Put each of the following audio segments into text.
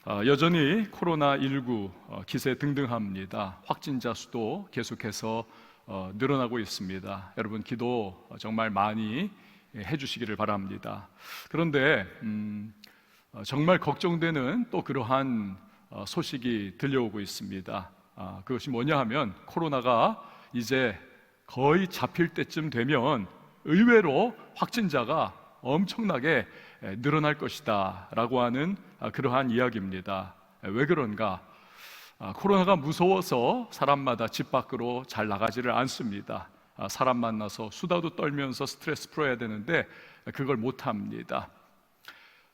여전히 코로나19 기세 등등합니다. 확진자 수도 계속해서 늘어나고 있습니다. 여러분 기도 정말 많이 해주시기를 바랍니다. 그런데 정말 걱정되는 또 그러한 소식이 들려오고 있습니다. 그것이 뭐냐 하면 코로나가 이제 거의 잡힐 때쯤 되면 의외로 확진자가 엄청나게 늘어날 것이다 라고 하는 그러한 이야기입니다. 왜 그런가? 코로나가 무서워서 사람마다 집 밖으로 잘 나가지를 않습니다. 사람 만나서 수다도 떨면서 스트레스 풀어야 되는데 그걸 못합니다.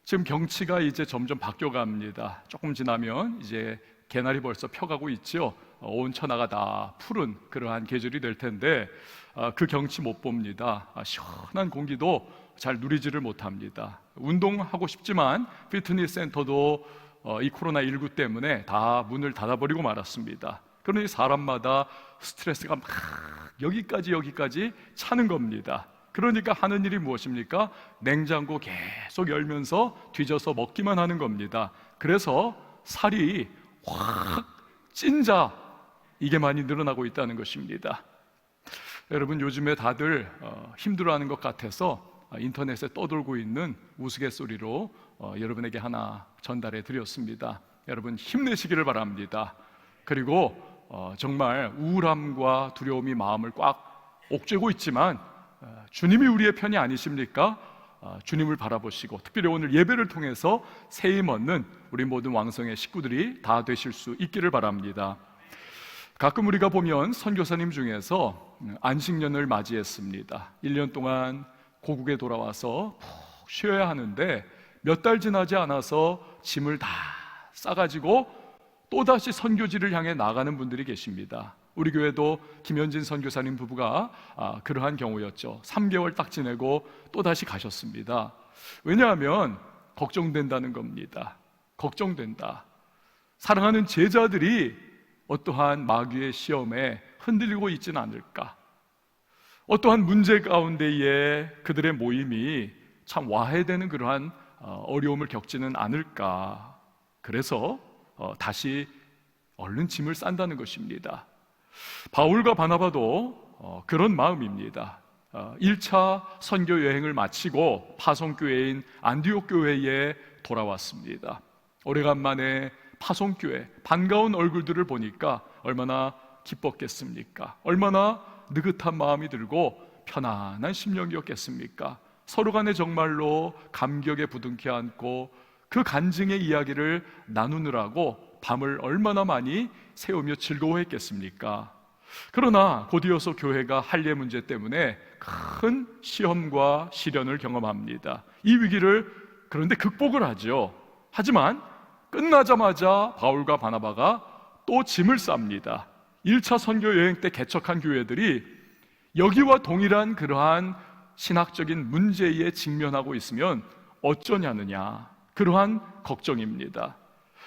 지금 경치가 이제 점점 바뀌어갑니다. 조금 지나면 이제 개나리 벌써 펴가고 있죠. 온 천하가 다 푸른 그러한 계절이 될 텐데 그 경치 못 봅니다. 시원한 공기도 잘 누리지를 못합니다. 운동하고 싶지만 피트니스 센터도 이 코로나19 때문에 다 문을 닫아버리고 말았습니다. 그러니 사람마다 스트레스가 막 여기까지 차는 겁니다. 그러니까 하는 일이 무엇입니까? 냉장고 계속 열면서 뒤져서 먹기만 하는 겁니다. 그래서 살이 확 찐자 이게 많이 늘어나고 있다는 것입니다. 여러분 요즘에 다들 힘들어하는 것 같아서 인터넷에 떠돌고 있는 우스갯소리로 여러분에게 하나 전달해 드렸습니다. 여러분 힘내시기를 바랍니다. 그리고 정말 우울함과 두려움이 마음을 꽉 옥죄고 있지만 주님이 우리의 편이 아니십니까? 주님을 바라보시고 특별히 오늘 예배를 통해서 새 힘 얻는 우리 모든 왕성의 식구들이 다 되실 수 있기를 바랍니다. 가끔 우리가 보면 선교사님 중에서 안식년을 맞이했습니다. 1년 동안 고국에 돌아와서 푹 쉬어야 하는데 몇 달 지나지 않아서 짐을 다 싸가지고 또다시 선교지를 향해 나가는 분들이 계십니다. 우리 교회도 김현진 선교사님 부부가 그러한 경우였죠. 3개월 딱 지내고 또다시 가셨습니다. 왜냐하면 걱정된다는 겁니다. 걱정된다. 사랑하는 제자들이 어떠한 마귀의 시험에 흔들리고 있지는 않을까? 어떠한 문제 가운데에 그들의 모임이 참 와해되는 그러한 어려움을 겪지는 않을까? 그래서 다시 얼른 짐을 싼다는 것입니다. 바울과 바나바도 그런 마음입니다. 1차 선교 여행을 마치고 파송교회인 안디옥 교회에 돌아왔습니다. 오래간만에 파송교회 반가운 얼굴들을 보니까 얼마나 기뻤겠습니까? 얼마나 느긋한 마음이 들고 편안한 심령이었겠습니까? 서로 간에 정말로 감격에 부둥켜 안고 그 간증의 이야기를 나누느라고 밤을 얼마나 많이 새우며 즐거워했겠습니까? 그러나 곧이어서 교회가 할례 문제 때문에 큰 시험과 시련을 경험합니다. 이 위기를 그런데 극복을 하죠. 하지만 끝나자마자 바울과 바나바가 또 짐을 쌉니다. 1차 선교 여행 때 개척한 교회들이 여기와 동일한 그러한 신학적인 문제에 직면하고 있으면 어쩌냐느냐, 그러한 걱정입니다.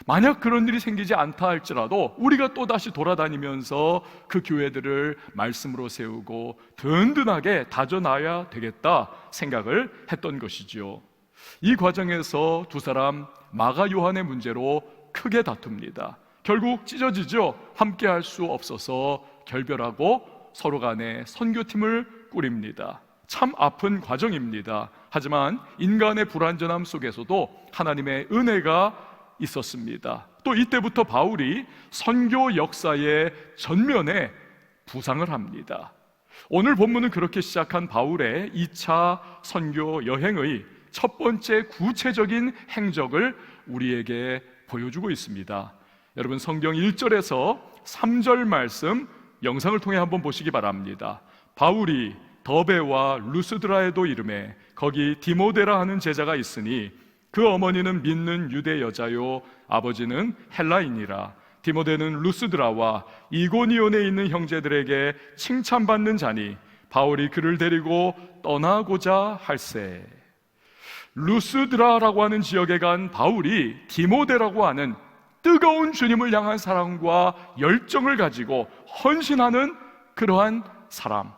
만약 그런 일이 생기지 않다 할지라도 우리가 또다시 돌아다니면서 그 교회들을 말씀으로 세우고 든든하게 다져놔야 되겠다 생각을 했던 것이지요. 이 과정에서 두 사람 마가 요한의 문제로 크게 다툽니다. 결국 찢어지죠. 함께 할 수 없어서 결별하고 서로 간에 선교팀을 꾸립니다. 참 아픈 과정입니다. 하지만 인간의 불완전함 속에서도 하나님의 은혜가 있었습니다. 또 이때부터 바울이 선교 역사의 전면에 부상을 합니다. 오늘 본문은 그렇게 시작한 바울의 2차 선교 여행의 첫 번째 구체적인 행적을 우리에게 보여주고 있습니다. 여러분 성경 1절에서 3절 말씀 영상을 통해 한번 보시기 바랍니다. 바울이 더베와 루스드라에도 이르매 거기 디모데라 하는 제자가 있으니 그 어머니는 믿는 유대 여자요 아버지는 헬라인이라. 디모데는 루스드라와 이고니온에 있는 형제들에게 칭찬받는 자니 바울이 그를 데리고 떠나고자 할세. 루스드라라고 하는 지역에 간 바울이 디모데라고 하는 뜨거운 주님을 향한 사랑과 열정을 가지고 헌신하는 그러한 사람,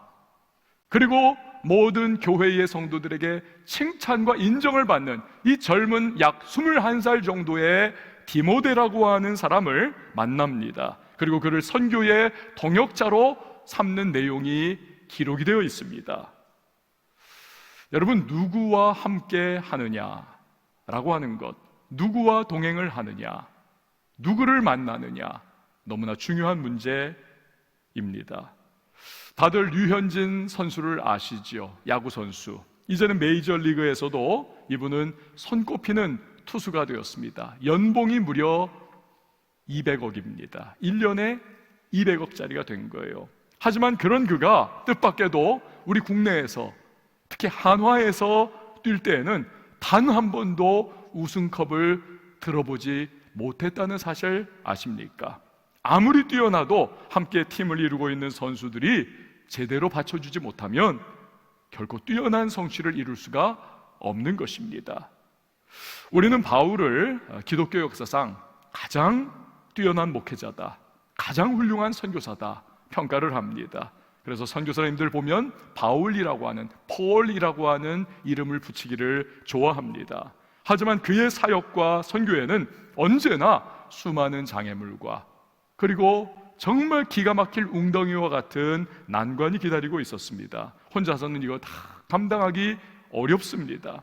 그리고 모든 교회의 성도들에게 칭찬과 인정을 받는 이 젊은 약 21살 정도의 디모데라고 하는 사람을 만납니다. 그리고 그를 선교의 동역자로 삼는 내용이 기록이 되어 있습니다. 여러분, 누구와 함께 하느냐라고 하는 것, 누구와 동행을 하느냐, 누구를 만나느냐, 너무나 중요한 문제입니다. 다들 류현진 선수를 아시지요? 야구 선수. 이제는 메이저리그에서도 이분은 손꼽히는 투수가 되었습니다. 연봉이 무려 200억입니다. 1년에 200억짜리가 된 거예요. 하지만 그런 그가 뜻밖에도 우리 국내에서, 특히 한화에서 뛸 때에는 단 한 번도 우승컵을 들어보지 못했다는 사실 아십니까? 아무리 뛰어나도 함께 팀을 이루고 있는 선수들이 제대로 받쳐주지 못하면 결코 뛰어난 성취를 이룰 수가 없는 것입니다. 우리는 바울을 기독교 역사상 가장 뛰어난 목회자다, 가장 훌륭한 선교사다 평가를 합니다. 그래서 선교사님들 보면 바울이라고 하는, 폴이라고 하는 이름을 붙이기를 좋아합니다. 하지만 그의 사역과 선교에는 언제나 수많은 장애물과 그리고 정말 기가 막힐 웅덩이와 같은 난관이 기다리고 있었습니다. 혼자서는 이거 다 감당하기 어렵습니다.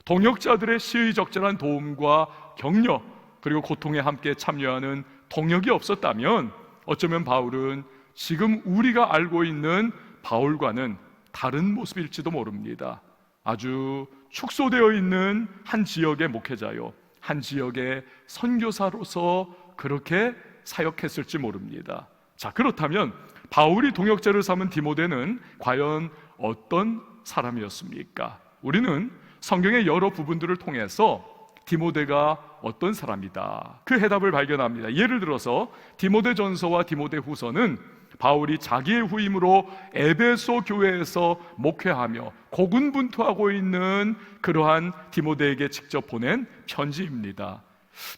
동역자들의 시의적절한 도움과 격려, 그리고 고통에 함께 참여하는 동역이 없었다면 어쩌면 바울은 지금 우리가 알고 있는 바울과는 다른 모습일지도 모릅니다. 아주 축소되어 있는 한 지역의 목회자요, 한 지역의 선교사로서 그렇게 사역했을지 모릅니다. 자, 그렇다면 바울이 동역자를 삼은 디모데는 과연 어떤 사람이었습니까? 우리는 성경의 여러 부분들을 통해서 디모데가 어떤 사람이다, 그 해답을 발견합니다. 예를 들어서 디모데전서와 디모데후서는 바울이 자기의 후임으로 에베소 교회에서 목회하며 고군분투하고 있는 그러한 디모데에게 직접 보낸 편지입니다.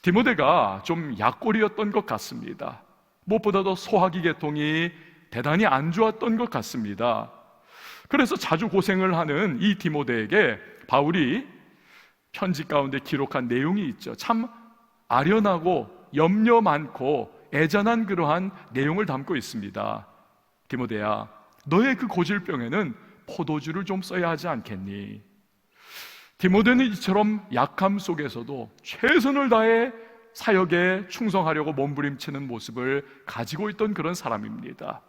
디모데가 좀 약골이었던 것 같습니다. 무엇보다도 소화기 계통이 대단히 안 좋았던 것 같습니다. 그래서 자주 고생을 하는 이 디모데에게 바울이 편지 가운데 기록한 내용이 있죠. 참 아련하고 염려 많고 애잔한 그러한 내용을 담고 있습니다. 디모데야, 너의 그 고질병에는 포도주를 좀 써야 하지 않겠니? 디모데는 이처럼 약함 속에서도 최선을 다해 사역에 충성하려고 몸부림치는 모습을 가지고 있던 그런 사람입니다.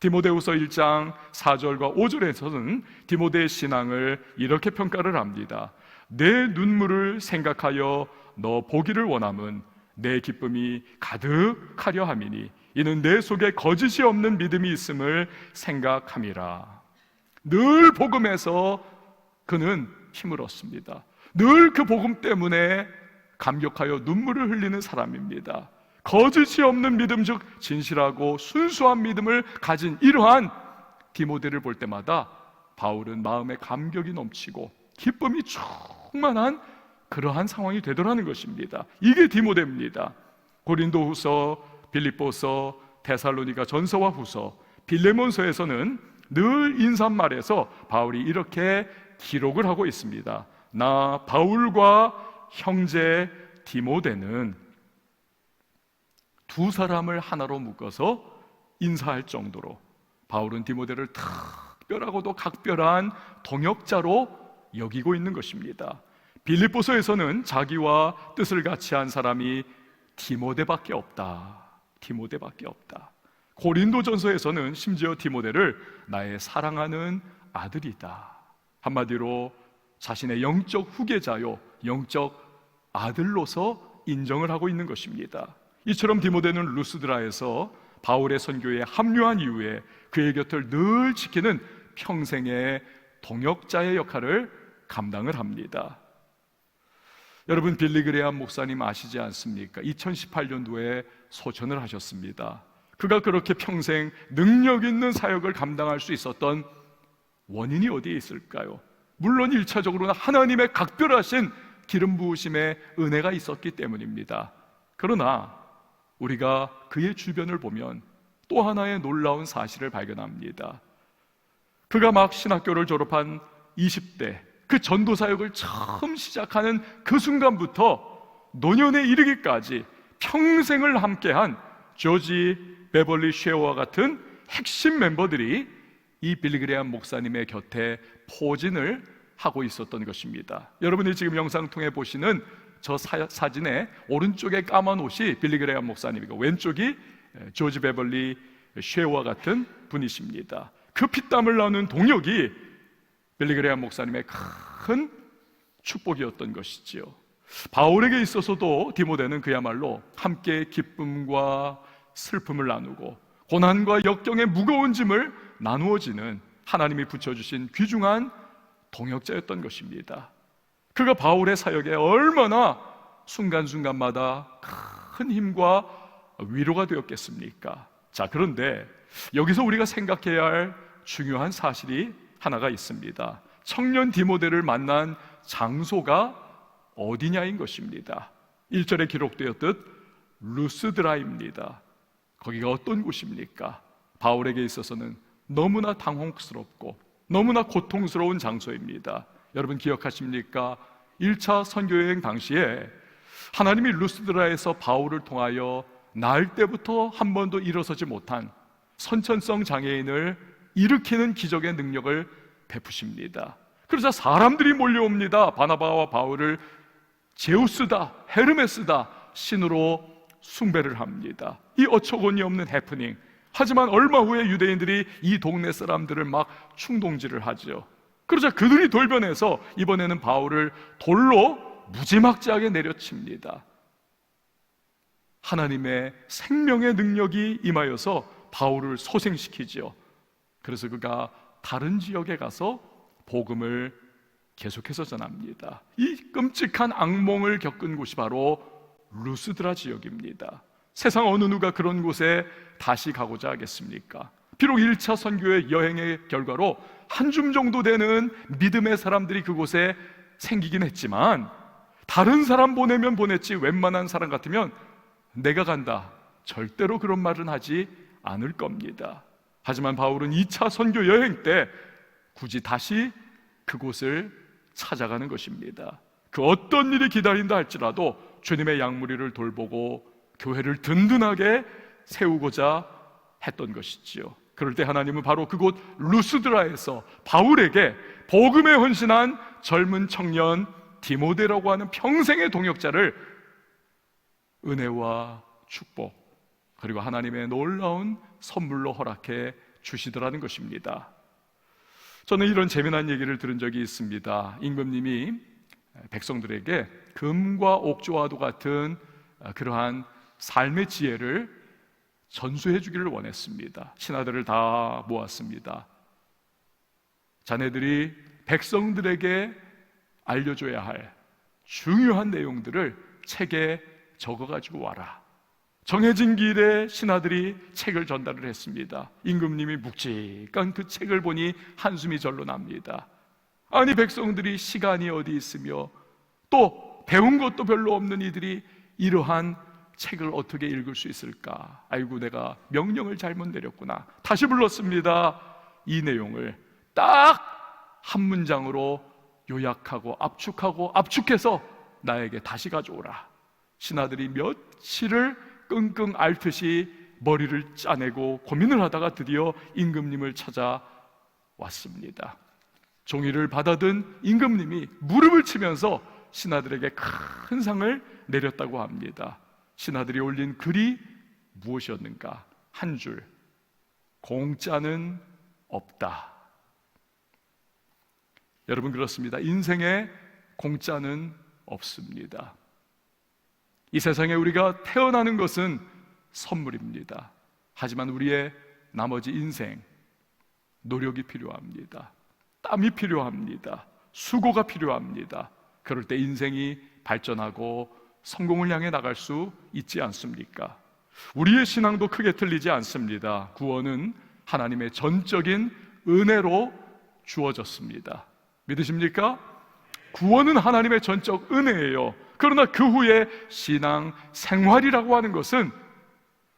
디모데후서 1장 4절과 5절에서는 디모데의 신앙을 이렇게 평가를 합니다. 내 눈물을 생각하여 너 보기를 원함은 내 기쁨이 가득하려 함이니 이는 내 속에 거짓이 없는 믿음이 있음을 생각함이라. 늘 복음에서 그는 힘을 얻습니다. 늘 그 복음 때문에 감격하여 눈물을 흘리는 사람입니다. 거짓이 없는 믿음, 즉 진실하고 순수한 믿음을 가진 이러한 디모데를 볼 때마다 바울은 마음에 감격이 넘치고 기쁨이 충만한 그러한 상황이 되더라는 것입니다. 이게 디모데입니다. 고린도후서, 빌립보서, 데살로니가 전서와 후서, 빌레몬서에서는 늘 인사말에서 바울이 이렇게 기록을 하고 있습니다. 나 바울과 형제 디모데는 두 사람을 하나로 묶어서 인사할 정도로 바울은 디모데를 특별하고도 각별한 동역자로 여기고 있는 것입니다. 빌립보서에서는 자기와 뜻을 같이 한 사람이 디모데밖에 없다. 디모데밖에 없다. 고린도전서에서는 심지어 디모데를 나의 사랑하는 아들이다. 한마디로 자신의 영적 후계자요, 영적 아들로서 인정을 하고 있는 것입니다. 이처럼 디모데는 루스드라에서 바울의 선교에 합류한 이후에 그의 곁을 늘 지키는 평생의 동역자의 역할을 감당을 합니다. 여러분, 빌리그레암 목사님 아시지 않습니까? 2018년도에 소천을 하셨습니다. 그가 그렇게 평생 능력 있는 사역을 감당할 수 있었던 원인이 어디에 있을까요? 물론 1차적으로는 하나님의 각별하신 기름 부으심의 은혜가 있었기 때문입니다. 그러나 우리가 그의 주변을 보면 또 하나의 놀라운 사실을 발견합니다. 그가 막 신학교를 졸업한 20대, 그 전도 사역을 처음 시작하는 그 순간부터 노년에 이르기까지 평생을 함께한 조지 베벌리 쉐어와 같은 핵심 멤버들이 이 빌리 그레이엄 목사님의 곁에 포진을 하고 있었던 것입니다. 여러분이 지금 영상 통해 보시는 저 사진의 오른쪽에 까만 옷이 빌리 그레이엄 목사님이고 왼쪽이 조지 베벌리 쉐어와 같은 분이십니다. 그 피땀을 나눈 동역이 빌리 그레이엄 목사님의 큰 축복이었던 것이지요. 바울에게 있어서도 디모데는 그야말로 함께 기쁨과 슬픔을 나누고 고난과 역경의 무거운 짐을 나누어지는 하나님이 붙여주신 귀중한 동역자였던 것입니다. 그가 바울의 사역에 얼마나 순간순간마다 큰 힘과 위로가 되었겠습니까? 자, 그런데 여기서 우리가 생각해야 할 중요한 사실이 하나가 있습니다. 청년 디모데를 만난 장소가 어디냐인 것입니다. 1절에 기록되었듯 루스드라입니다. 거기가 어떤 곳입니까? 바울에게 있어서는 너무나 당혹스럽고 너무나 고통스러운 장소입니다. 여러분 기억하십니까? 1차 선교여행 당시에 하나님이 루스드라에서 바울을 통하여 날 때부터 한 번도 일어서지 못한 선천성 장애인을 일으키는 기적의 능력을 베푸십니다. 그러자 사람들이 몰려옵니다. 바나바와 바울을 제우스다, 헤르메스다 신으로 숭배를 합니다. 이 어처구니 없는 해프닝. 하지만 얼마 후에 유대인들이 이 동네 사람들을 막 충동질을 하죠. 그러자 그들이 돌변해서 이번에는 바울을 돌로 무지막지하게 내려칩니다. 하나님의 생명의 능력이 임하여서 바울을 소생시키지요. 그래서 그가 다른 지역에 가서 복음을 계속해서 전합니다. 이 끔찍한 악몽을 겪은 곳이 바로 루스드라 지역입니다. 세상 어느 누가 그런 곳에 다시 가고자 하겠습니까? 비록 1차 선교의 여행의 결과로 한 줌 정도 되는 믿음의 사람들이 그곳에 생기긴 했지만 다른 사람 보내면 보냈지 웬만한 사람 같으면 내가 간다, 절대로 그런 말은 하지 않을 겁니다. 하지만 바울은 2차 선교 여행 때 굳이 다시 그곳을 찾아가는 것입니다. 그 어떤 일이 기다린다 할지라도 주님의 양무리를 돌보고 교회를 든든하게 세우고자 했던 것이지요. 그럴 때 하나님은 바로 그곳 루스드라에서 바울에게 복음에 헌신한 젊은 청년 디모데라고 하는 평생의 동역자를 은혜와 축복 그리고 하나님의 놀라운 선물로 허락해 주시더라는 것입니다. 저는 이런 재미난 얘기를 들은 적이 있습니다. 임금님이 백성들에게 금과 옥조와도 같은 그러한 삶의 지혜를 전수해 주기를 원했습니다. 신하들을 다 모았습니다. 자네들이 백성들에게 알려줘야 할 중요한 내용들을 책에 적어가지고 와라. 정해진 길에 신하들이 책을 전달을 했습니다. 임금님이 묵직한 그 책을 보니 한숨이 절로 납니다. 아니 백성들이 시간이 어디 있으며 또 배운 것도 별로 없는 이들이 이러한 책을 어떻게 읽을 수 있을까? 아이고 내가 명령을 잘못 내렸구나. 다시 불렀습니다. 이 내용을 딱 한 문장으로 요약하고 압축해서 나에게 다시 가져오라. 신하들이 며칠을 끙끙 앓듯이 머리를 짜내고 고민을 하다가 드디어 임금님을 찾아왔습니다. 종이를 받아든 임금님이 무릎을 치면서 신하들에게 큰 상을 내렸다고 합니다. 신하들이 올린 글이 무엇이었는가? 한 줄, 공짜는 없다. 여러분 그렇습니다. 인생에 공짜는 없습니다. 이 세상에 우리가 태어나는 것은 선물입니다. 하지만 우리의 나머지 인생 노력이 필요합니다. 땀이 필요합니다. 수고가 필요합니다. 그럴 때 인생이 발전하고 성공을 향해 나갈 수 있지 않습니까? 우리의 신앙도 크게 틀리지 않습니다. 구원은 하나님의 전적인 은혜로 주어졌습니다. 믿으십니까? 구원은 하나님의 전적 은혜예요. 그러나 그 후에 신앙 생활이라고 하는 것은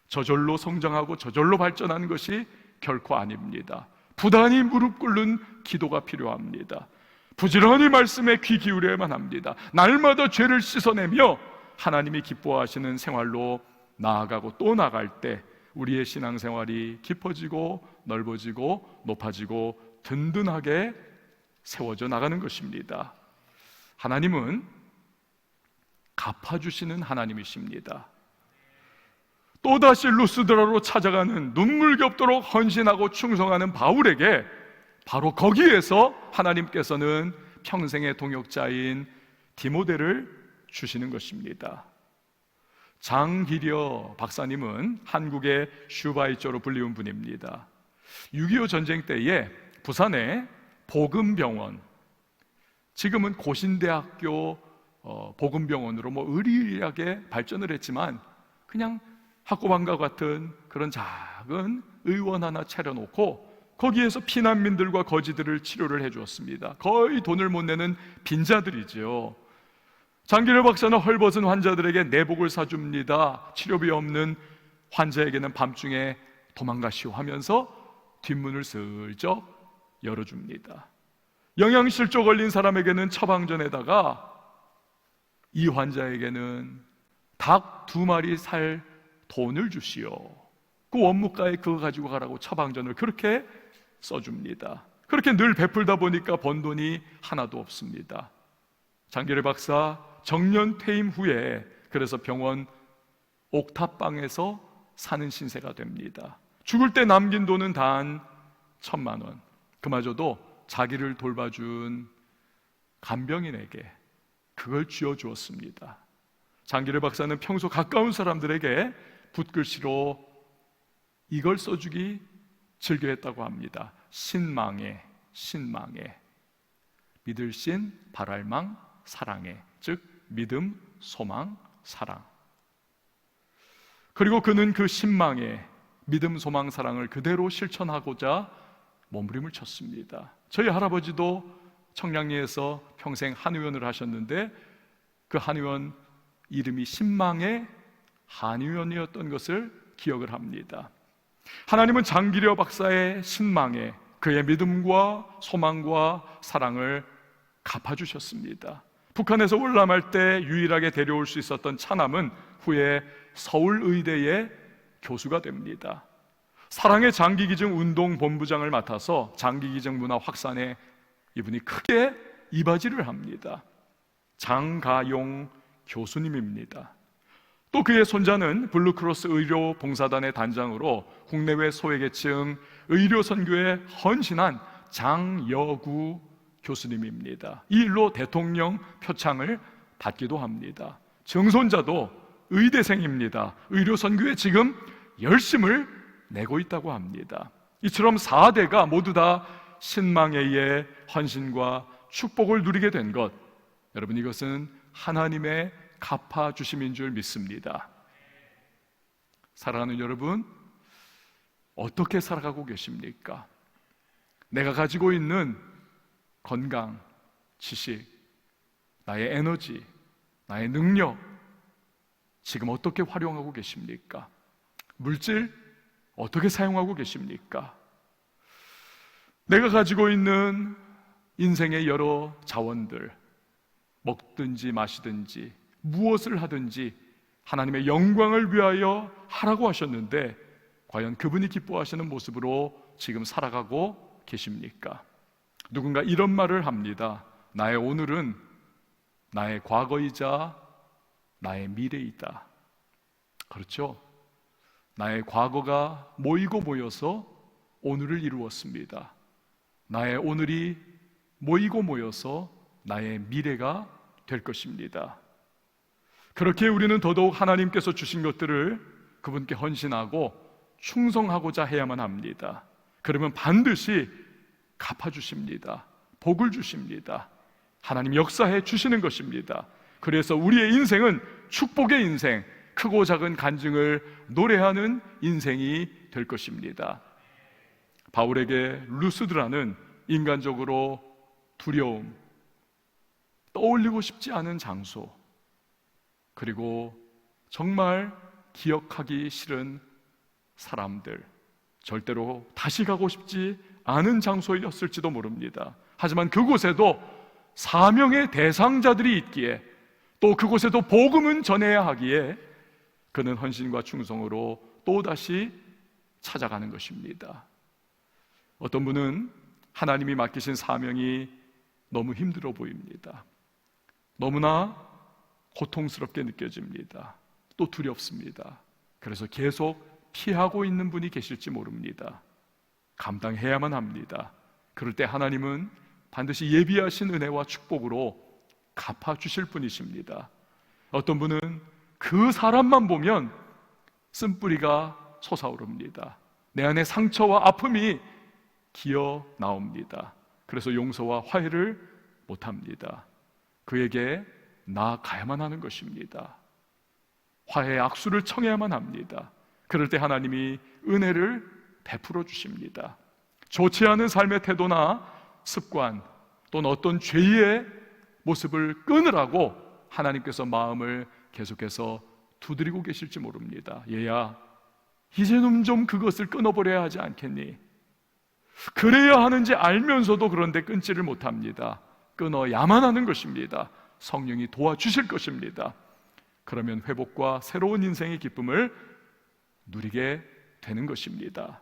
저절로 성장하고 저절로 발전하는 것이 결코 아닙니다. 부단히 무릎 꿇는 기도가 필요합니다. 부지런히 말씀에 귀 기울여야만 합니다. 날마다 죄를 씻어내며 하나님이 기뻐하시는 생활로 나아가고 또 나갈 때 우리의 신앙생활이 깊어지고 넓어지고 높아지고 든든하게 세워져 나가는 것입니다. 하나님은 갚아주시는 하나님이십니다. 또다시 루스드라로 찾아가는 눈물겹도록 헌신하고 충성하는 바울에게 바로 거기에서 하나님께서는 평생의 동역자인 디모데를 주시는 것입니다. 장기려 박사님은 한국의 슈바이처로 불리운 분입니다. 6.25 전쟁 때에 부산의 복음병원, 지금은 고신대학교 복음병원으로 의리하게 발전을 했지만 그냥 학고방과 같은 그런 작은 의원 하나 차려놓고 거기에서 피난민들과 거지들을 치료를 해주었습니다. 거의 돈을 못 내는 빈자들이죠. 장기려 박사는 헐벗은 환자들에게 내복을 사줍니다. 치료비 없는 환자에게는 밤중에 도망가시오 하면서 뒷문을 슬쩍 열어줍니다. 영양실조 걸린 사람에게는 처방전에다가 이 환자에게는 닭 2마리 살 돈을 주시오. 그 원무가에 그거 가지고 가라고 처방전을 그렇게 써줍니다. 그렇게 늘 베풀다 보니까 번 돈이 하나도 없습니다. 장기려 박사 정년 퇴임 후에 그래서 병원 옥탑방에서 사는 신세가 됩니다. 죽을 때 남긴 돈은 단 1,000만 원. 그마저도 자기를 돌봐준 간병인에게 그걸 쥐어주었습니다. 장기려 박사는 평소 가까운 사람들에게 붓글씨로 이걸 써주기 즐겨했다고 합니다. 신망에, 신망에. 믿을 신, 바랄망, 사랑에. 즉 믿음, 소망, 사랑. 그리고 그는 그 신망에 믿음, 소망, 사랑을 그대로 실천하고자 몸부림을 쳤습니다. 저희 할아버지도 청량리에서 평생 한의원을 하셨는데 그 한의원 이름이 신망의 한의원이었던 것을 기억을 합니다. 하나님은 장기려 박사의 신망에 그의 믿음과 소망과 사랑을 갚아주셨습니다. 북한에서 월남할 때 유일하게 데려올 수 있었던 차남은 후에 서울의대의 교수가 됩니다. 사랑의 장기기증 운동본부장을 맡아서 장기기증 문화 확산에 이분이 크게 이바지를 합니다. 장가용 교수님입니다. 또 그의 손자는 블루크로스 의료봉사단의 단장으로 국내외 소외계층 의료 선교에 헌신한 장여구 교수님입니다. 이 일로 대통령 표창을 받기도 합니다. 증손자도 의대생입니다. 의료 선교에 지금 열심을 내고 있다고 합니다. 이처럼 4대가 모두 다 신망에 의해 헌신과 축복을 누리게 된 것, 여러분 이것은 하나님의 갚아주심인 줄 믿습니다. 사랑하는 여러분, 어떻게 살아가고 계십니까? 내가 가지고 있는 건강, 지식, 나의 에너지, 나의 능력, 지금 어떻게 활용하고 계십니까? 물질, 어떻게 사용하고 계십니까? 내가 가지고 있는 인생의 여러 자원들, 먹든지 마시든지 무엇을 하든지 하나님의 영광을 위하여 하라고 하셨는데 과연 그분이 기뻐하시는 모습으로 지금 살아가고 계십니까? 누군가 이런 말을 합니다. 나의 오늘은 나의 과거이자 나의 미래이다. 그렇죠? 나의 과거가 모이고 모여서 오늘을 이루었습니다. 나의 오늘이 모이고 모여서 나의 미래가 될 것입니다. 그렇게 우리는 더더욱 하나님께서 주신 것들을 그분께 헌신하고 충성하고자 해야만 합니다. 그러면 반드시 갚아주십니다. 복을 주십니다. 하나님 역사해 주시는 것입니다. 그래서 우리의 인생은 축복의 인생, 크고 작은 간증을 노래하는 인생이 될 것입니다. 바울에게 루스드라는 인간적으로 두려움, 떠올리고 싶지 않은 장소, 그리고 정말 기억하기 싫은 사람들, 절대로 다시 가고 싶지 아는 장소였을지도 모릅니다. 하지만 그곳에도 사명의 대상자들이 있기에, 또 그곳에도 복음은 전해야 하기에 그는 헌신과 충성으로 또다시 찾아가는 것입니다. 어떤 분은 하나님이 맡기신 사명이 너무 힘들어 보입니다. 너무나 고통스럽게 느껴집니다. 또 두렵습니다. 그래서 계속 피하고 있는 분이 계실지 모릅니다. 감당해야만 합니다. 그럴 때 하나님은 반드시 예비하신 은혜와 축복으로 갚아주실 분이십니다. 어떤 분은 그 사람만 보면 쓴뿌리가 솟아오릅니다. 내 안에 상처와 아픔이 기어 나옵니다. 그래서 용서와 화해를 못합니다. 그에게 나아가야만 하는 것입니다. 화해의 악수를 청해야만 합니다. 그럴 때 하나님이 은혜를 베풀어 주십니다. 좋지 않은 삶의 태도나 습관 또는 어떤 죄의 모습을 끊으라고 하나님께서 마음을 계속해서 두드리고 계실지 모릅니다. 얘야, 이제는 좀 그것을 끊어버려야 하지 않겠니? 그래야 하는지 알면서도 그런데 끊지를 못합니다. 끊어야만 하는 것입니다. 성령이 도와주실 것입니다. 그러면 회복과 새로운 인생의 기쁨을 누리게 되는 것입니다.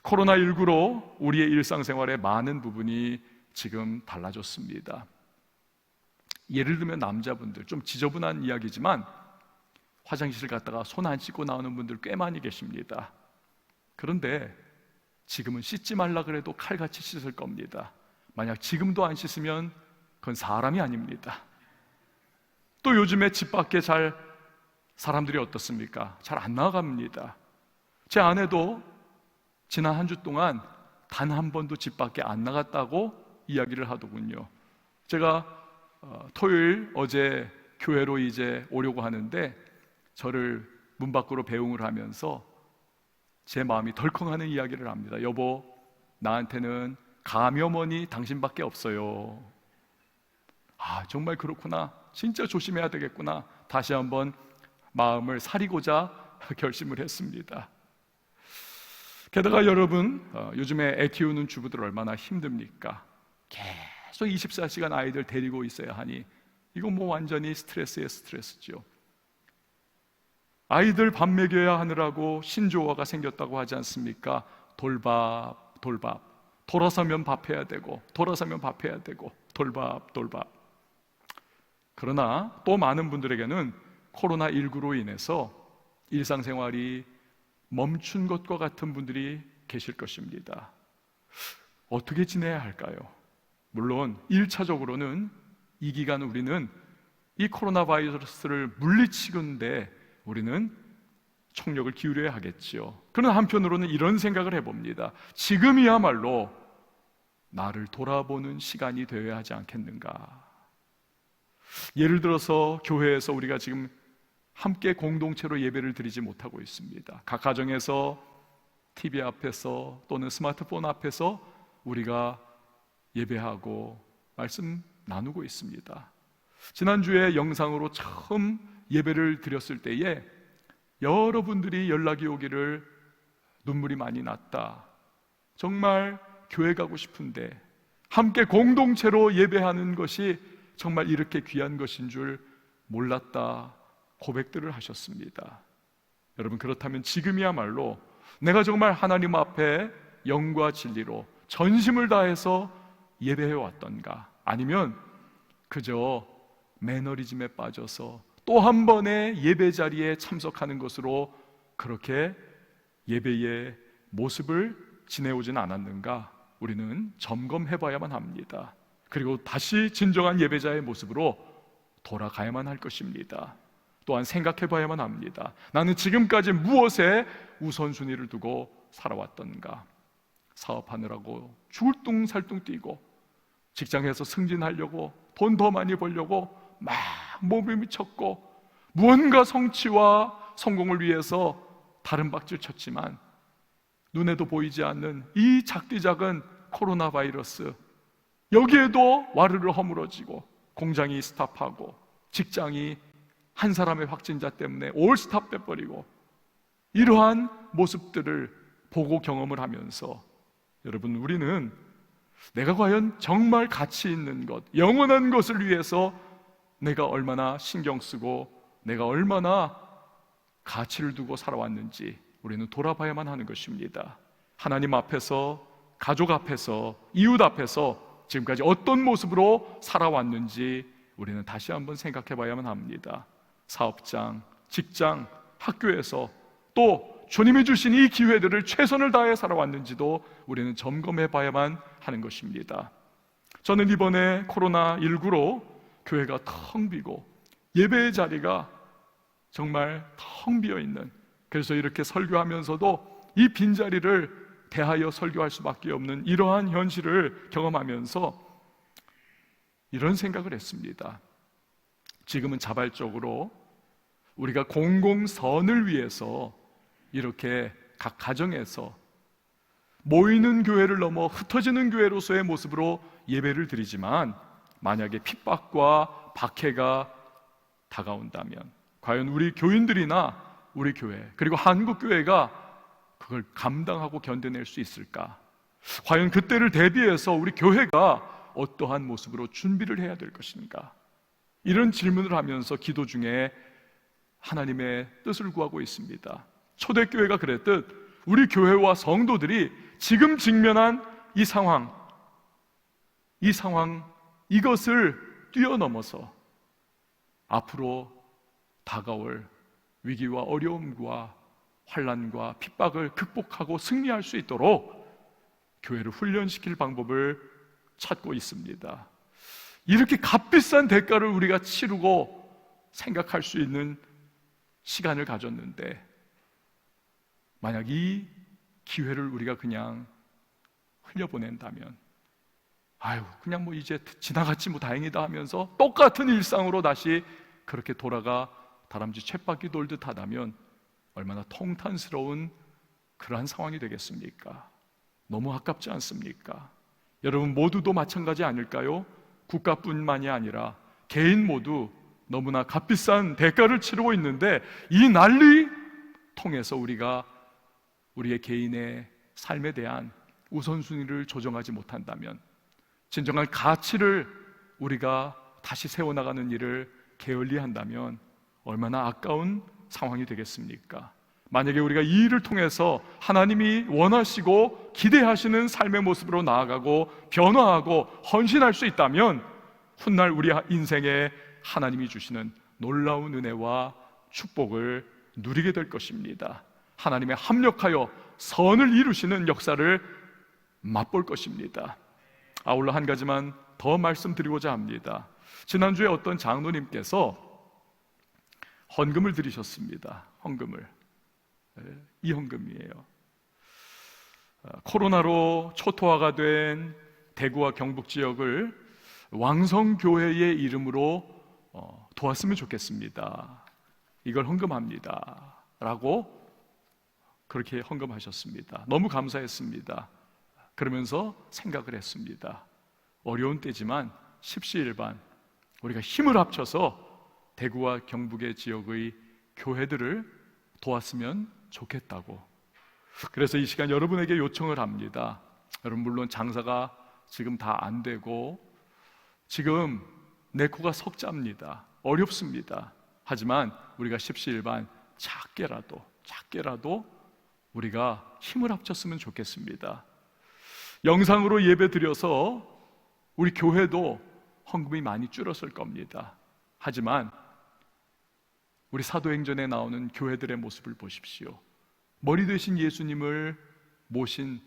코로나19로 우리의 일상생활의 많은 부분이 지금 달라졌습니다. 예를 들면 남자분들, 좀 지저분한 이야기지만 화장실 갔다가 손 안 씻고 나오는 분들 꽤 많이 계십니다. 그런데 지금은 씻지 말라 그래도 칼같이 씻을 겁니다. 만약 지금도 안 씻으면 그건 사람이 아닙니다. 또 요즘에 집 밖에 사람들이 어떻습니까? 잘 안 나갑니다. 제 아내도 지난 한 주 동안 단 한 번도 집 밖에 안 나갔다고 이야기를 하더군요. 제가 토요일 어제 교회로 이제 오려고 하는데 저를 문 밖으로 배웅을 하면서 제 마음이 덜컹하는 이야기를 합니다. 여보, 나한테는 감염원이 당신밖에 없어요. 아, 정말 그렇구나. 진짜 조심해야 되겠구나. 다시 한번 마음을 사리고자 결심을 했습니다. 게다가 여러분, 요즘에 애 키우는 주부들 얼마나 힘듭니까? 계속 24시간 아이들 데리고 있어야 하니 이거 뭐 완전히 스트레스의 스트레스죠. 아이들 밥 먹여야 하느라고 신조어가 생겼다고 하지 않습니까? 돌밥, 돌밥. 돌아서면 밥해야 되고, 돌아서면 밥해야 되고, 돌밥, 돌밥. 그러나 또 많은 분들에게는 코로나19로 인해서 일상생활이 멈춘 것과 같은 분들이 계실 것입니다. 어떻게 지내야 할까요? 물론 1차적으로는 이 기간 우리는 이 코로나 바이러스를 물리치는데 우리는 총력을 기울여야 하겠지요. 그러나 한편으로는 이런 생각을 해봅니다. 지금이야말로 나를 돌아보는 시간이 되어야 하지 않겠는가. 예를 들어서 교회에서 우리가 지금 함께 공동체로 예배를 드리지 못하고 있습니다. 각 가정에서 TV 앞에서 또는 스마트폰 앞에서 우리가 예배하고 말씀 나누고 있습니다. 지난주에 영상으로 처음 예배를 드렸을 때에 여러분들이 연락이 오기를 눈물이 많이 났다. 정말 교회 가고 싶은데 함께 공동체로 예배하는 것이 정말 이렇게 귀한 것인 줄 몰랐다. 고백들을 하셨습니다. 여러분, 그렇다면 지금이야말로 내가 정말 하나님 앞에 영과 진리로 전심을 다해서 예배해 왔던가, 아니면 그저 매너리즘에 빠져서 또 한 번의 예배 자리에 참석하는 것으로 그렇게 예배의 모습을 지내오진 않았는가, 우리는 점검해 봐야만 합니다. 그리고 다시 진정한 예배자의 모습으로 돌아가야만 할 것입니다. 또한 생각해 봐야만 합니다. 나는 지금까지 무엇에 우선순위를 두고 살아왔던가. 사업하느라고 죽을 뚱살뚱 뛰고, 직장에서 승진하려고 돈 더 많이 벌려고 막 몸을 미쳤고, 무언가 성취와 성공을 위해서 다른 박질 쳤지만 눈에도 보이지 않는 이 작디작은 코로나 바이러스, 여기에도 와르르 허물어지고 공장이 스탑하고 직장이 한 사람의 확진자 때문에 올 스탑 빼버리고, 이러한 모습들을 보고 경험을 하면서 여러분, 우리는 내가 과연 정말 가치 있는 것, 영원한 것을 위해서 내가 얼마나 신경 쓰고 내가 얼마나 가치를 두고 살아왔는지 우리는 돌아봐야만 하는 것입니다. 하나님 앞에서, 가족 앞에서, 이웃 앞에서 지금까지 어떤 모습으로 살아왔는지 우리는 다시 한번 생각해 봐야만 합니다. 사업장, 직장, 학교에서 또 주님이 주신 이 기회들을 최선을 다해 살아왔는지도 우리는 점검해 봐야만 하는 것입니다. 저는 이번에 코로나19로 교회가 텅 비고 예배의 자리가 정말 텅 비어 있는, 그래서 이렇게 설교하면서도 이 빈자리를 대하여 설교할 수밖에 없는 이러한 현실을 경험하면서 이런 생각을 했습니다. 지금은 자발적으로 우리가 공공선을 위해서 이렇게 각 가정에서 모이는 교회를 넘어 흩어지는 교회로서의 모습으로 예배를 드리지만, 만약에 핍박과 박해가 다가온다면 과연 우리 교인들이나 우리 교회, 그리고 한국교회가 그걸 감당하고 견뎌낼 수 있을까? 과연 그때를 대비해서 우리 교회가 어떠한 모습으로 준비를 해야 될 것인가? 이런 질문을 하면서 기도 중에 하나님의 뜻을 구하고 있습니다. 초대교회가 그랬듯 우리 교회와 성도들이 지금 직면한 이 상황, 이것을 뛰어넘어서 앞으로 다가올 위기와 어려움과 환난과 핍박을 극복하고 승리할 수 있도록 교회를 훈련시킬 방법을 찾고 있습니다. 이렇게 값비싼 대가를 우리가 치르고 생각할 수 있는 시간을 가졌는데, 만약 이 기회를 우리가 그냥 흘려보낸다면, 그냥 뭐 이제 지나갔지 뭐 다행이다 하면서 똑같은 일상으로 다시 그렇게 돌아가 다람쥐 쳇바퀴 돌듯 하다면 얼마나 통탄스러운 그러한 상황이 되겠습니까? 너무 아깝지 않습니까? 여러분 모두도 마찬가지 아닐까요? 국가뿐만이 아니라 개인 모두 너무나 값비싼 대가를 치르고 있는데, 이 난리 통해서 우리가 우리의 개인의 삶에 대한 우선순위를 조정하지 못한다면, 진정한 가치를 우리가 다시 세워나가는 일을 게을리한다면 얼마나 아까운 상황이 되겠습니까? 만약에 우리가 이 일을 통해서 하나님이 원하시고 기대하시는 삶의 모습으로 나아가고 변화하고 헌신할 수 있다면, 훗날 우리 인생에 하나님이 주시는 놀라운 은혜와 축복을 누리게 될 것입니다. 하나님의 합력하여 선을 이루시는 역사를 맛볼 것입니다. 아울러 한 가지만 더 말씀드리고자 합니다. 지난주에 어떤 장로님께서 헌금을 드리셨습니다. 헌금을. 이 헌금이에요. 코로나로 초토화가 된 대구와 경북 지역을 왕성교회의 이름으로 도왔으면 좋겠습니다. 이걸 헌금합니다 라고 그렇게 헌금하셨습니다. 너무 감사했습니다. 그러면서 생각을 했습니다. 어려운 때지만 십시일반 우리가 힘을 합쳐서 대구와 경북의 지역의 교회들을 도왔으면 좋겠다고. 그래서 이 시간 여러분에게 요청을 합니다. 여러분, 물론 장사가 지금 다 안 되고 지금 내 코가 석자입니다. 어렵습니다. 하지만 우리가 십시일반 작게라도 우리가 힘을 합쳤으면 좋겠습니다. 영상으로 예배 드려서 우리 교회도 헌금이 많이 줄었을 겁니다. 하지만 우리 사도행전에 나오는 교회들의 모습을 보십시오. 머리 되신 예수님을 모신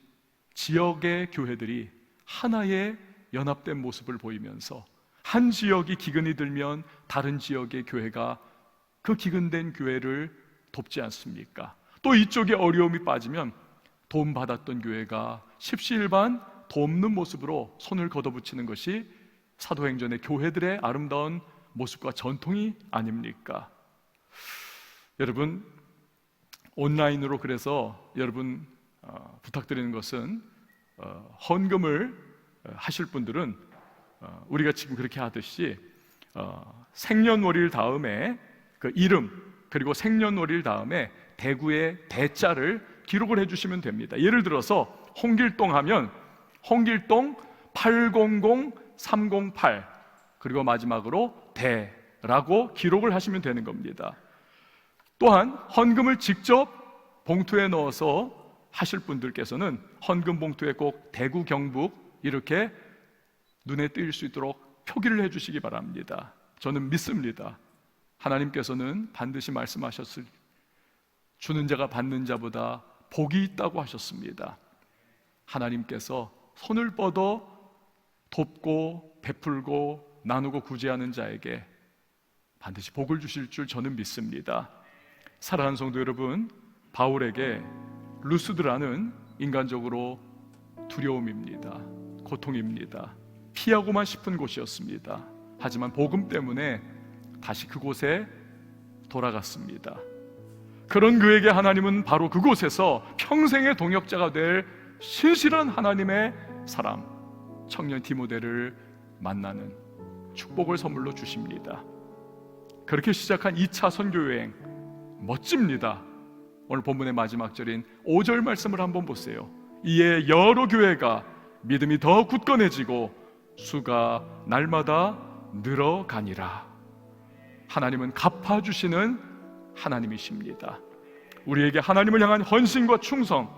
지역의 교회들이 하나의 연합된 모습을 보이면서, 한 지역이 기근이 들면 다른 지역의 교회가 그 기근된 교회를 돕지 않습니까? 또 이쪽에 어려움이 빠지면 도움 받았던 교회가 십시일반 돕는 모습으로 손을 걷어붙이는 것이 사도행전의 교회들의 아름다운 모습과 전통이 아닙니까? 여러분, 온라인으로 그래서 여러분 부탁드리는 것은 헌금을 하실 분들은 우리가 지금 그렇게 하듯이 생년월일 다음에 그 이름, 그리고 생년월일 다음에 대구의 대자를 기록을 해주시면 됩니다. 예를 들어서 홍길동 하면 홍길동 800308 그리고 마지막으로 대라고 기록을 하시면 되는 겁니다. 또한 헌금을 직접 봉투에 넣어서 하실 분들께서는 헌금 봉투에 꼭 대구 경북 이렇게 눈에 띄일 수 있도록 표기를 해주시기 바랍니다. 저는 믿습니다. 하나님께서는 반드시 말씀하셨을 주는 자가 받는 자보다 복이 있다고 하셨습니다. 하나님께서 손을 뻗어 돕고 베풀고 나누고 구제하는 자에게 반드시 복을 주실 줄 저는 믿습니다. 사랑하는 성도 여러분, 바울에게 루스드라는 인간적으로 두려움입니다. 고통입니다. 피하고만 싶은 곳이었습니다. 하지만 복음 때문에 다시 그곳에 돌아갔습니다. 그런 그에게 하나님은 바로 그곳에서 평생의 동역자가 될 신실한 하나님의 사람 청년 디모데를 만나는 축복을 선물로 주십니다. 그렇게 시작한 2차 선교여행 멋집니다. 오늘 본문의 마지막 절인 5절 말씀을 한번 보세요. 이에 여러 교회가 믿음이 더 굳건해지고 수가 날마다 늘어가니라. 하나님은 갚아주시는 하나님이십니다. 우리에게 하나님을 향한 헌신과 충성,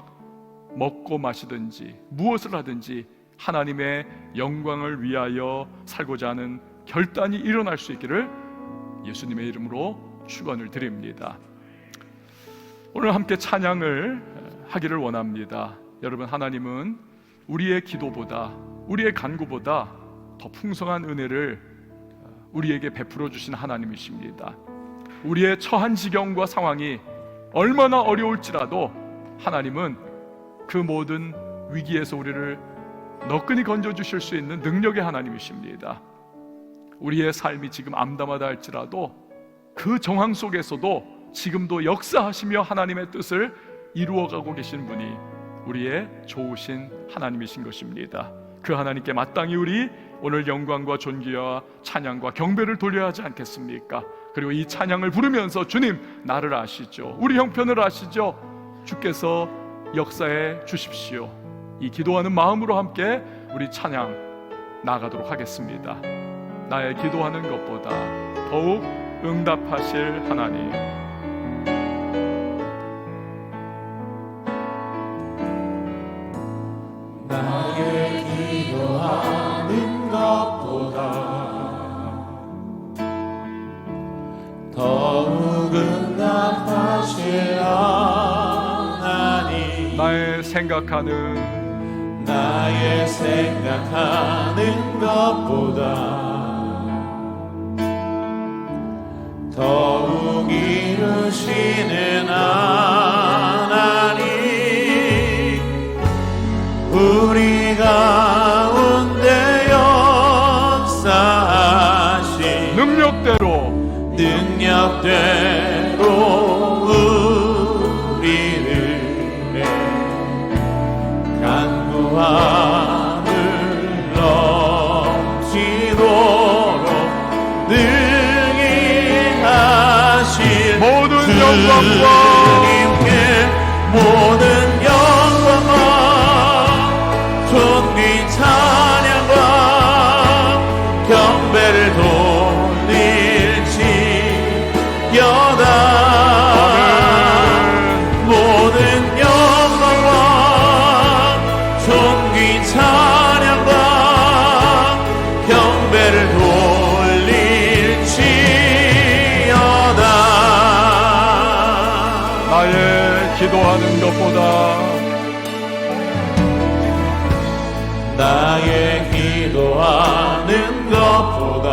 먹고 마시든지 무엇을 하든지 하나님의 영광을 위하여 살고자 하는 결단이 일어날 수 있기를 예수님의 이름으로 축원을 드립니다. 오늘 함께 찬양을 하기를 원합니다. 여러분, 하나님은 우리의 기도보다 우리의 간구보다 더 풍성한 은혜를 우리에게 베풀어 주신 하나님이십니다. 우리의 처한 지경과 상황이 얼마나 어려울지라도 하나님은 그 모든 위기에서 우리를 너끈히 건져주실 수 있는 능력의 하나님이십니다. 우리의 삶이 지금 암담하다 할지라도 그 정황 속에서도 지금도 역사하시며 하나님의 뜻을 이루어가고 계신 분이 우리의 좋으신 하나님이신 것입니다. 그 하나님께 마땅히 우리 오늘 영광과 존귀와 찬양과 경배를 돌려야 하지 않겠습니까? 그리고 이 찬양을 부르면서 주님 나를 아시죠? 우리 형편을 아시죠? 주께서 역사해 주십시오. 이 기도하는 마음으로 함께 우리 찬양 나아가도록 하겠습니다. 나의 기도하는 것보다 더욱 응답하실 하나님, 나의 기도하는 것보다 더욱 응답하실 하나님, 나의 생각하는 것보다 더욱 이루시는 하나님, 우리 가운데 역사하신 능력대로 우리를 간구함을 넘치도록 능히 하실 모든 영광과 주님께 모든 영광과 존귀 찬양과 경배를 돌릴지어다. 모든 영광과 존귀 찬양과 경배를 돌릴지어다. 나의 기도하는 것보다 나의 기도하는 것보다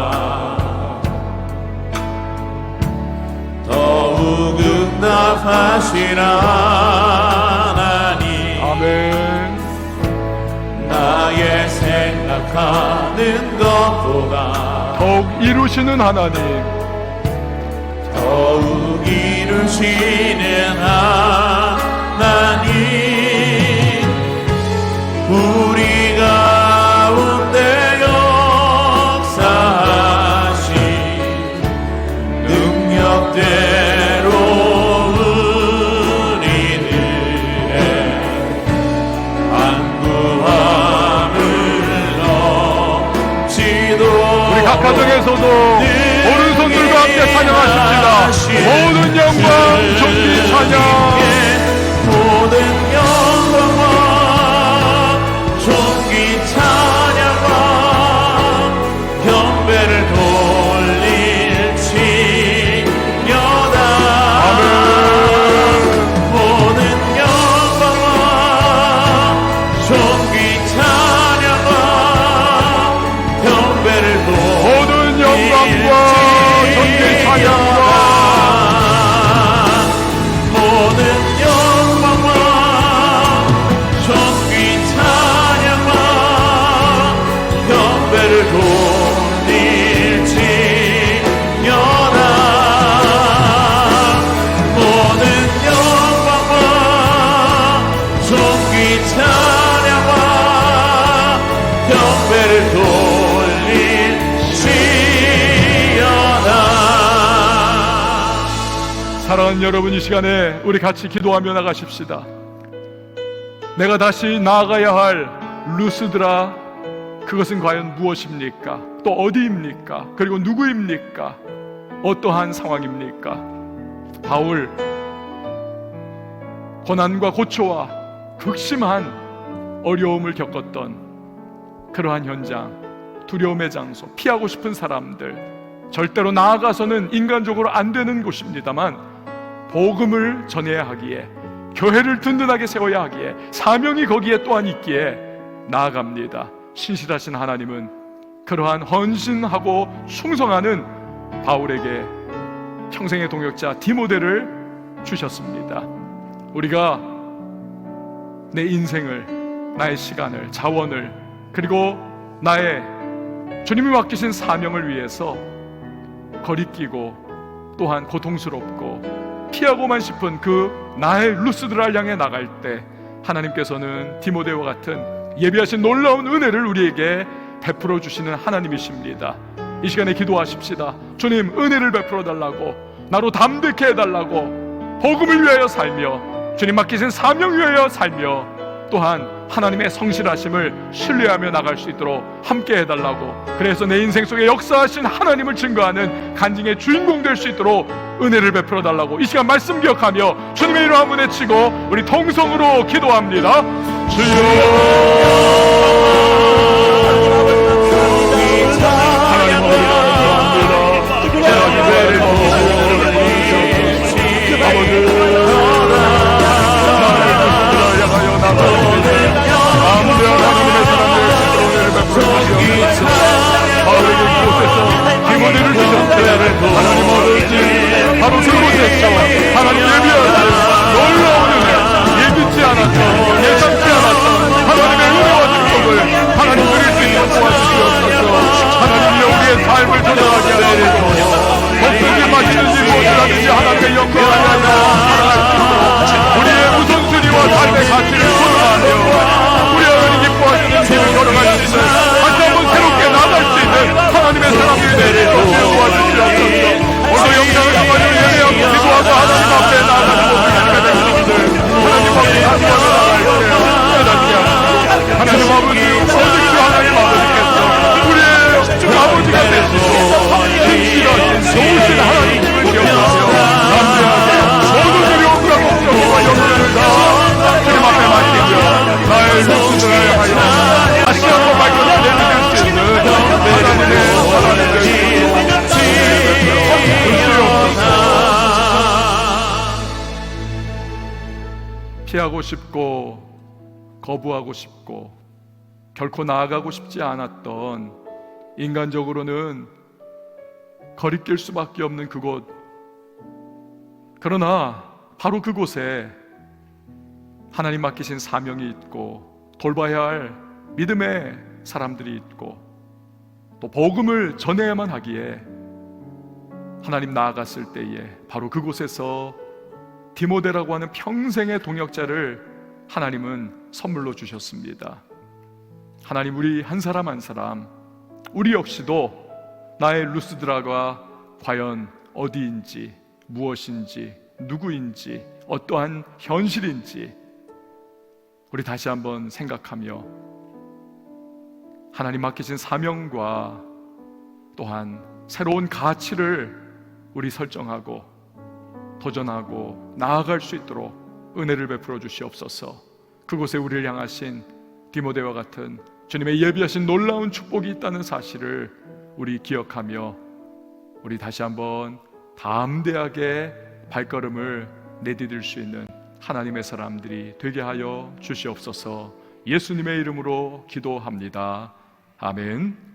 더욱 응답하신 하나님, 아멘. 나의 생각하는 것보다 더욱 이루시는 하나님, 더욱 이루시는 하나님, 우리 가운데 역사하신 능력대로 우리들의 가운데서도 오른손들과 함께 찬양하십니다. 모든 영광 존귀 찬양, 모든 영광과 존귀 찬양과 경배를 돌릴지어다. 모든 영광과 존귀 찬양과 경배를 모든 영광과 존귀 찬양과 모든 영광과 존귀 찬양과 경배를 돌릴지어다. 모든 영광과 존귀 찬양과 경배를 돌릴지어다. 사랑하는 여러분, 이 시간에 우리 같이 기도하며 나가십시다. 내가 다시 나아가야 할 루스드라, 그것은 과연 무엇입니까? 또 어디입니까? 그리고 누구입니까? 어떠한 상황입니까? 바울, 고난과 고초와 극심한 어려움을 겪었던 그러한 현장, 두려움의 장소, 피하고 싶은 사람들, 절대로 나아가서는 인간적으로 안 되는 곳입니다만 복음을 전해야 하기에, 교회를 든든하게 세워야 하기에, 사명이 거기에 또한 있기에 나아갑니다. 신실하신 하나님은 그러한 헌신하고 충성하는 바울에게 평생의 동역자 디모데를 주셨습니다. 우리가 내 인생을, 나의 시간을, 자원을, 그리고 나의 주님이 맡기신 사명을 위해서 거리끼고 또한 고통스럽고 피하고만 싶은 그 나의 루스드라를 향해 나갈 때 하나님께서는 디모데와 같은 예비하신 놀라운 은혜를 우리에게 베풀어 주시는 하나님이십니다. 이 시간에 기도하십시다. 주님, 은혜를 베풀어 달라고, 나로 담대케 해달라고, 복음을 위하여 살며 주님 맡기신 사명 위하여 살며 또한 하나님의 성실하심을 신뢰하며 나갈 수 있도록 함께 해달라고, 그래서 내 인생 속에 역사하신 하나님을 증거하는 간증의 주인공 될 수 있도록 은혜를 베풀어 달라고 이 시간 말씀 기억하며 주님의 이름 한번 외치고 우리 통성으로 기도합니다. 디모데를 주셨는데 하나님 어디 바로 그곳에서 하나님 예비하신 놀라운 은혜, 예기치 않았던, 예상치 않았던 하나님의 은혜와 축복을 하나님 누릴 수 있는 도와주시옵소서. 하나님이 우리의 삶을 조절하게 하시고 먹든지 마시든지 무엇이라든지 하나님의 영광을 하여 우리의 우선순위와 삶의 가치를 조절하며 우리 하나님 기뻐하시는 길을 걸어갈 수 있는, 다시 한번 새롭게 나갈 수 있는 하나님의 사랑이 되리도록 도와주시옵소서. 오늘 영상을 통하여 예배하고 기도하고 하나님 앞에 나아가는 하나님의 백성들, 하나님 앞에 나아가는 하나님 아버지, 어디서 하나님 아버지께서 우리의 아버지가 되시고 신실하신 좋으신 하나님을 기억하며 담대하게 모든 두려움과 걱정과 염려를 다 주님 앞에 맡기며 나의 루스드라에 하여 다시 한번 발견을 내드릴 수 있는 하나님의 사랑을 피하고 싶고 거부하고 싶고 결코 나아가고 싶지 않았던, 인간적으로는 거리낄 수밖에 없는 그곳, 그러나 바로 그곳에 하나님 맡기신 사명이 있고 돌봐야 할 믿음의 사람들이 있고 또 복음을 전해야만 하기에 하나님 나아갔을 때에 바로 그곳에서 디모데라고 하는 평생의 동역자를 하나님은 선물로 주셨습니다. 하나님, 우리 한 사람 한 사람, 우리 역시도 나의 루스드라가 과연 어디인지, 무엇인지, 누구인지, 어떠한 현실인지 우리 다시 한번 생각하며 하나님 맡기신 사명과 또한 새로운 가치를 우리 설정하고 도전하고 나아갈 수 있도록 은혜를 베풀어 주시옵소서. 그곳에 우리를 향하신 디모데와 같은 주님의 예비하신 놀라운 축복이 있다는 사실을 우리 기억하며 우리 다시 한번 담대하게 발걸음을 내디딜 수 있는 하나님의 사람들이 되게 하여 주시옵소서. 예수님의 이름으로 기도합니다. 아멘.